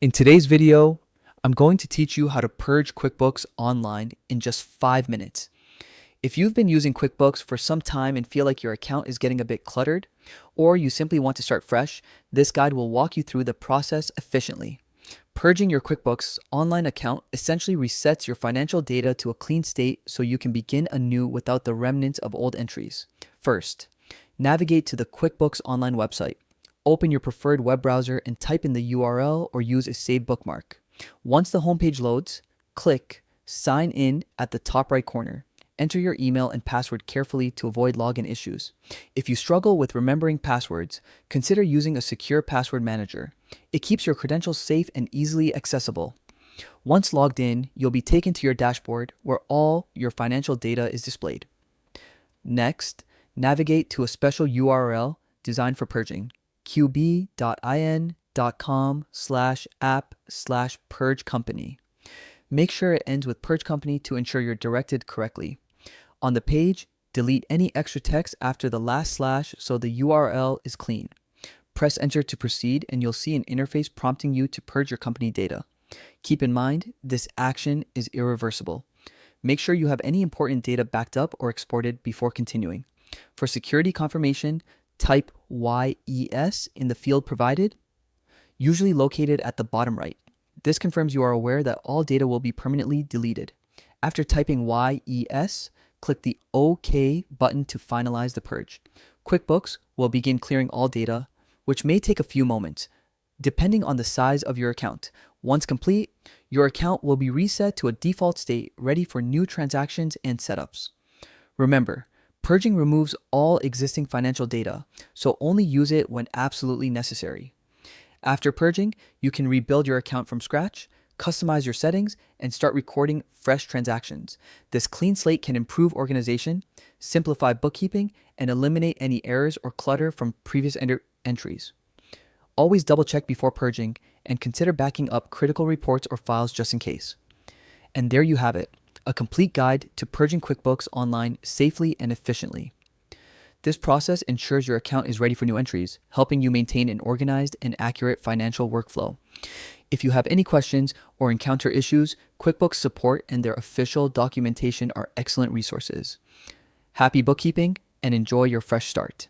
In today's video, I'm going to teach you how to purge QuickBooks Online in just 5 minutes. If you've been using QuickBooks for some time and feel like your account is getting a bit cluttered, or you simply want to start fresh, this guide will walk you through the process efficiently. Purging your QuickBooks Online account essentially resets your financial data to a clean state so you can begin anew without the remnants of old entries. First, navigate to the QuickBooks Online website. Open your preferred web browser and type in the URL or use a saved bookmark. Once the homepage loads, click Sign In at the top right corner. Enter your email and password carefully to avoid login issues. If you struggle with remembering passwords, consider using a secure password manager. It keeps your credentials safe and easily accessible. Once logged in, you'll be taken to your dashboard where all your financial data is displayed. Next, navigate to a special URL designed for purging. qb.in.com/app/purge company. Make sure it ends with purge company to ensure you're directed correctly. On the page, delete any extra text after the last slash so the URL is clean. Press enter to proceed and you'll see an interface prompting you to purge your company data. Keep in mind, this action is irreversible. Make sure you have any important data backed up or exported before continuing. For security confirmation, type YES in the field provided, usually located at the bottom right. This confirms you are aware that all data will be permanently deleted. After typing YES, click the OK button to finalize the purge. QuickBooks will begin clearing all data, which may take a few moments, depending on the size of your account. Once complete, your account will be reset to a default state ready for new transactions and setups. Remember, purging removes all existing financial data, so only use it when absolutely necessary. After purging, you can rebuild your account from scratch, customize your settings, and start recording fresh transactions. This clean slate can improve organization, simplify bookkeeping, and eliminate any errors or clutter from previous entries. Always double check before purging and consider backing up critical reports or files just in case. And there you have it. A complete guide to purging QuickBooks Online safely and efficiently. This process ensures your account is ready for new entries, helping you maintain an organized and accurate financial workflow. If you have any questions or encounter issues, QuickBooks support and their official documentation are excellent resources. Happy bookkeeping and enjoy your fresh start.